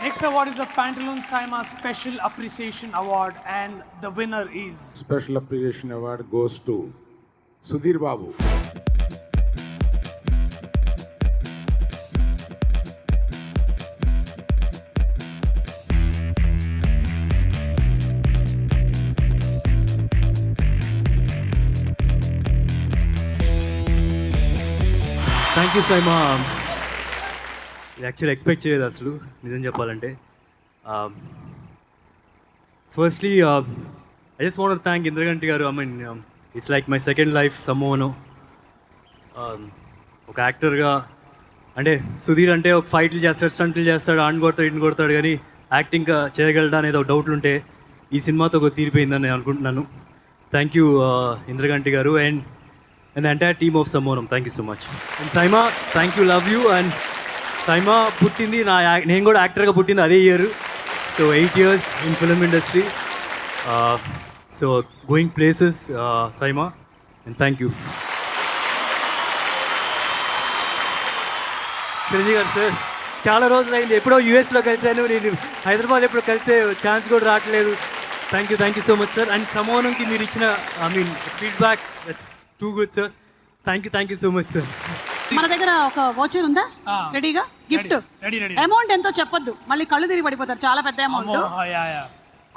Next award is the Pantaloons Saima Special Appreciation Award, and the winner is... Special Appreciation Award goes to Sudhir Babu. Thank you SIIMA. Actually expect చేయలేదు అసలు, నిజం చెప్పాలంటే. Firstly I just want to thank Indraganti గారు. I mean it's like my second life సమ్మోను. ఒక యాక్టర్గా అంటే సుధీర్ అంటే ఒక ఫైట్లు చేస్తాడు, స్టంట్లు చేస్తాడు, ఆన్ కొడతాడు, ఇన్ కొడతాడు, కానీ యాక్టింగ్ చేయగలడా అనేది ఒక డౌట్లు ఉంటే ఈ సినిమాతో ఒక తీరిపోయిందని నేను అనుకుంటున్నాను. థ్యాంక్ యూ ఇంద్రగంటి గారు and the entire team of Sammonam. Thank you so much. And Saima, thank you, love you. And Saima puttindi nenu kuda actor ga puttindi ade year. So 8 years in film industry. So going places, Saima, and thank you. Chiranjeevi గారు sir, చాలా రోజులు అయింది, ఎప్పుడో యూఎస్లో కలిసాను, నేను హైదరాబాద్ ఎప్పుడో కలిసే chance కూడా రావట్లేదు. Thank you so much sir. And సమోనంకి మీరు ఇచ్చిన feedback that's too good sir. Thank you so much sir. మన దగ్గర ఒక వాచర్ ఉందా రెడీగా? గిఫ్ట్ అమౌంట్ ఎంతో చెప్పొద్దు, మళ్ళీ కళ్ళు తిరిగి పడిపోతారు, చాలా పెద్ద అమౌంట్.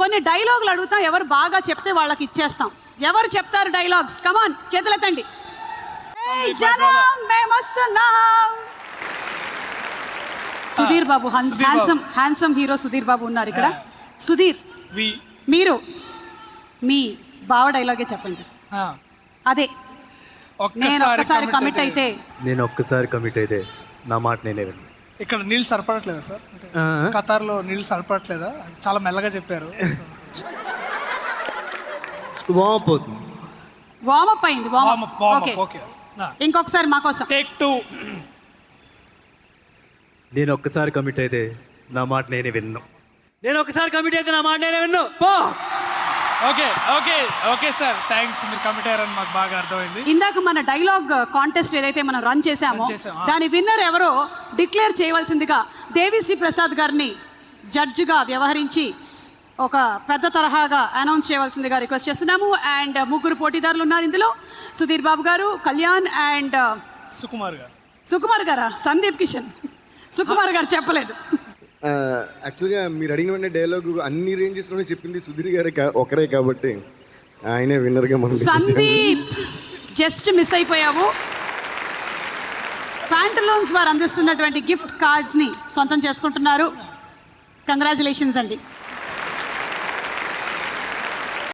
కొన్ని డైలాగులు అడుగుతాం, ఎవరు బాగా చెప్తే వాళ్ళకి ఇచ్చేస్తాం. ఎవరు చెప్తారు డైలాగ్స్? కమాన్, చేతులెత్తండి. సుధీర్ బాబు, హ్యాండ్సమ్ హీరో సుధీర్ బాబు ఉన్నారు ఇక్కడ. సుధీర్, మీరు మీ బావ డైలాగే చెప్పండి. అదే నేను ఒక్కసారి కమిట్ అయితే నా మాట నేనే విన్నా. ఇక్కడ నీళ్ళు సరిపడట్లేదా సార్? ఖతార్లో నీళ్ళు సరిపడట్లేదా? చాలా మెల్లగా చెప్పారు. వార్మప్ అయింది. ఓకే, ఇంకొకసారి మా కోసం టేక్ 2. నేను ఒక్కసారి కమిట్ అయితే నా మాట నేనే విన్నా. Okay sir, thanks. మీరు కమిట్ అయ్యారని మాకు బాగా అర్థమైంది. ఇందాక మన డైలాగ్ కాంటెస్ట్ ఏదైతే మనం రన్ చేసామో దాని విన్నర్ ఎవరో డిక్లేర్ చేయవలసిందిగా దేవిశ్రీ ప్రసాద్ గారిని జడ్జిగా వ్యవహరించి ఒక పెద్ద తరహాగా అనౌన్స్ చేయవలసిందిగా రిక్వెస్ట్ చేస్తున్నాము. అండ్ ముగ్గురు పోటీదారులు ఉన్నారు ఇందులో. సుధీర్ బాబు గారు, కళ్యాణ్ అండ్ సుకుమార్ గారా? సందీప్ కిషన్. సుకుమార్ గారు చెప్పలేదు. యాక్చువల్గా మీరు అడిగిన వెంటనే డైలాగ్ అన్ని రేంజెస్లోనే చెప్పింది సుధీర్ గారే ఒకరే కాబట్టి ఆయనే విన్నర్గా మనం. సందీప్ జస్ట్ మిస్ అయిపోయావు. ప్యాంటలూన్స్ వారు అందిస్తున్నటువంటి గిఫ్ట్ కార్డ్స్ని సొంతం చేసుకుంటున్నారు. కంగ్రాచులేషన్స్ అండి.